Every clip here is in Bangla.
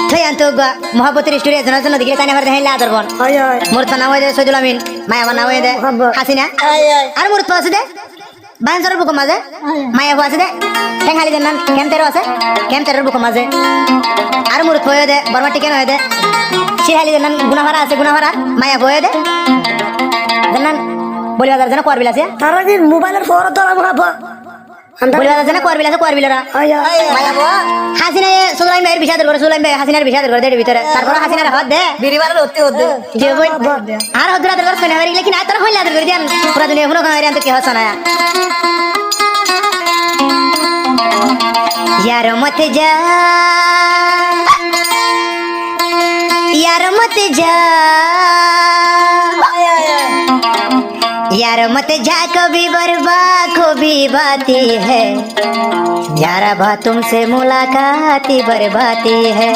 থই আনতো মোহাব্বতের স্টোরি জানার জন্য দিকে তাই আমার দেখাইলে আদর বন মোর তো নাম হয়ে সৈদুল আমিন মায়া আমার নাম হয়ে দে হাসিনা আর মোর তো আছে দে বাঞ্চরের বুক মাঝে মায়া আছে দে ঠেঙ্গালি দেন নাম ক্যাম্পেরও আছে ক্যাম্পের বুক মাঝে আর মোর তো হয়ে দে বর্মা টিকেন হয়ে দে শিহালি দেন নাম গুনাভাড়া আছে গুনাভাড়া মায়া হয়ে দে দেন বলি বাজার জানা কোয়ার বিল আছে তারা কি মোবাইলের ফোর তো বলি বাজার জানা কোয়ার বিল আছে কোয়ার বিলরা মায়া হাসিনা সুলাইম ভাইয়ের বিষয় করে সুলাইম ভাই হাসিনার বিষয় করে দেড় ভিতরে তারপর হাসিনার হাত দে বিরিবারের হতে হতে যে বই আর হদ্রা দরবার শুনে হারি লেকিন আর তোর হইলা দর করে দেন পুরা দুনিয়া কোনো কামাই তো কি হসনা यार मत जा यार मत जा यार मत जा कभी बर्बाद कभी बाती है यारा बात तुमसे मुलाकात बर्बादी है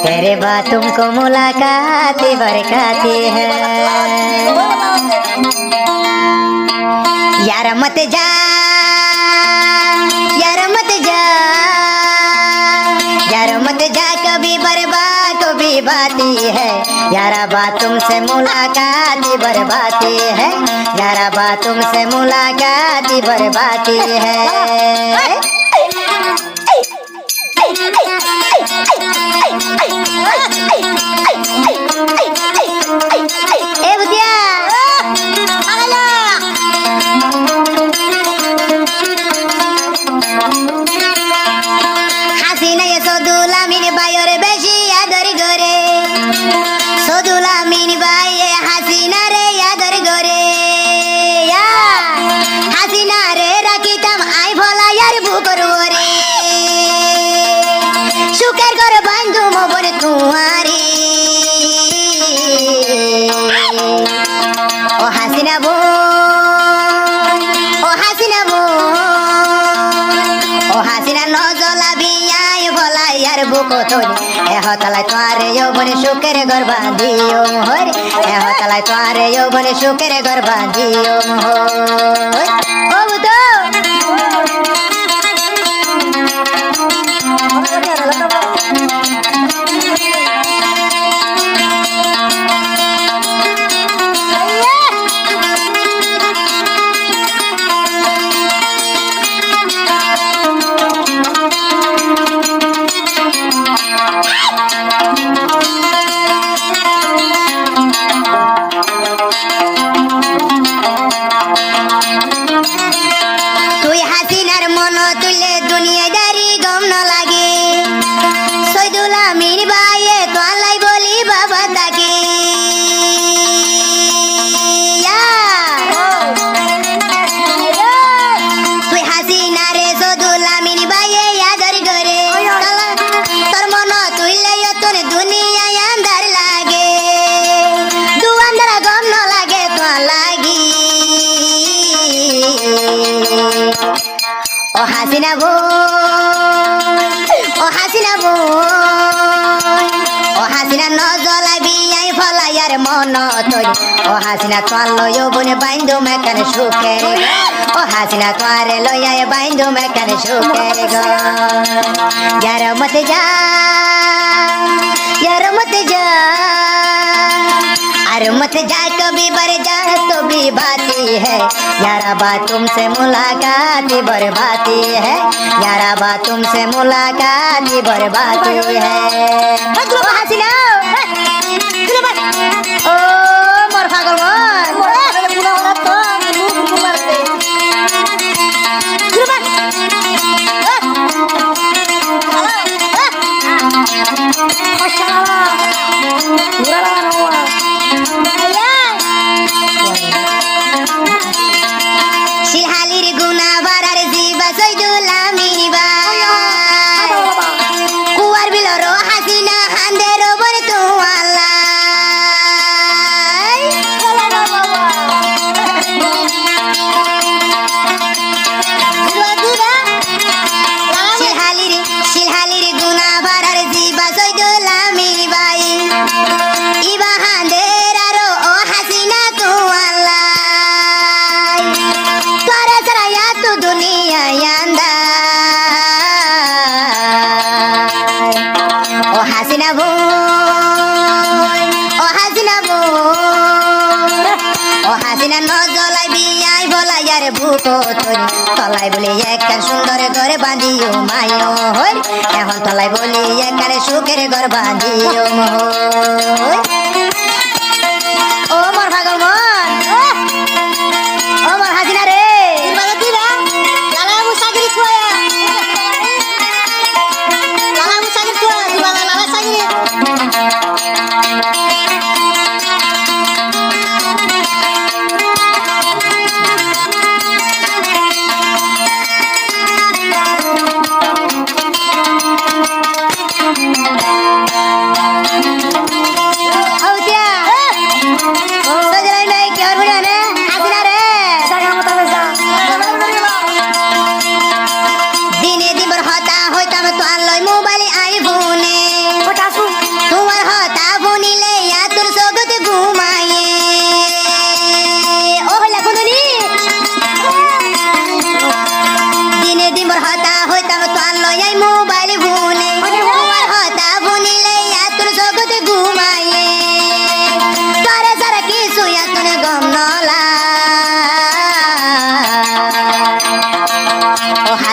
तेरे बात तुमको मुलाकात बरकाती है यार मत जा यार मत जा यार मत जा कभी बर्बाद कभी बाती है यारा बात तुमसे मुलाकात बर्बादी है यारा बात तुमसे मुलाकात बर्बादी है ए बुदिया হাসিনা সদুল আমিন ভাইয়ের বেশি আদর করে সদুল আমিন ভাই হাসিনা রে আদর করে হাসিনা রে রাখিতাম আই ভোলা আর বুকর ওরে সুখের ঘর বন্ধু মোবর তুয়ারি ও হাসিনা বো ও হাসিনা বো ও হাসিনা নজলাবি আই ভোলা আর বুকর এহতলাই তোরে যৌবনে সুখের ঘর বাঁধিও মোহর এহতলাই তোরে যৌবনে সুখের ঘর বাঁধিও মোহর ও বুতো তুই হাসিনার মন তুলে দুনিয়াদারি গম ন লাগে সৈদুল আমিন ভাইয়ে তোলাই বলি বাবা তাকে তুই হাসিনারে সৈদুল আমিন ভাইয়ে আদর করে তোর মন তুইলে তোর দুনিয়ায় আন্ধার লাগে দু আন্ধার গম ন লাগে তো লাগি ও হাসিনা বো ও হাসিনা বো ও হাসিনা নজলাবি আই ফলাইয়ার মন তোর ও হাসিনা তোর লয় বনে বাইন্দু মেকানে সুখের ও হাসিনা তোরে লয় বাইন্দু মেকানে সুখের গো यार मत जा यार मत जा अर मत जा कभी बर जा तो भी बाती है यारा बात तुमसे मुलाकात बर्बादी है यारा बात तुमसे मुलाकात बर्बादी है हासिना ओ मोर पागल শিহালির গুনা বাড়ার জিবা সৈদুল আমিন ভাই কুয়ার বিলর হাসিনা হান্দের ওপর তুয়ালা শিহালির গুনা বাড়ার জিবা সৈদুল আমিন ভাই ইবা হান্দের আরো ও হাসিনা তুয়ালা তোরে ছাড়া তু দুনিয়া আন্দা হাসিনা নজলাই বিয়াই বলাই আরে বুকো তোর তলাই বলি একখান সুন্দর ঘরে বাঁধিও মায়ো হই এখন তলাই বলি একখানে সুখের ঘর বাঁধিও মোহর ও মোর ভাগল মন ও মোর হাসিনা রে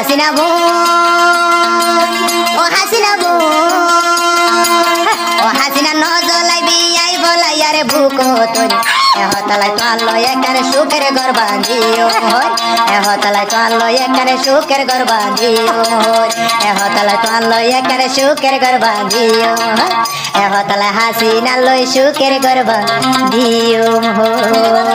হাসিনা বোন ও হাসিনা বোন ও হাসিনা নজলাই বিয়াই বলাই আরে বুকো তোর এহতলাই তোয়াল্লো একারে সুখের ঘর বাঁধিও মোহর এহতলাই তোয়াল্লো একারে সুখের ঘর বাঁধিও মোহর এহতলাই তোয়াল্লো একারে সুখের ঘর বাঁধিও মোহর এহতলাই হাসিনা লই সুখের ঘর বাঁধিও মোহর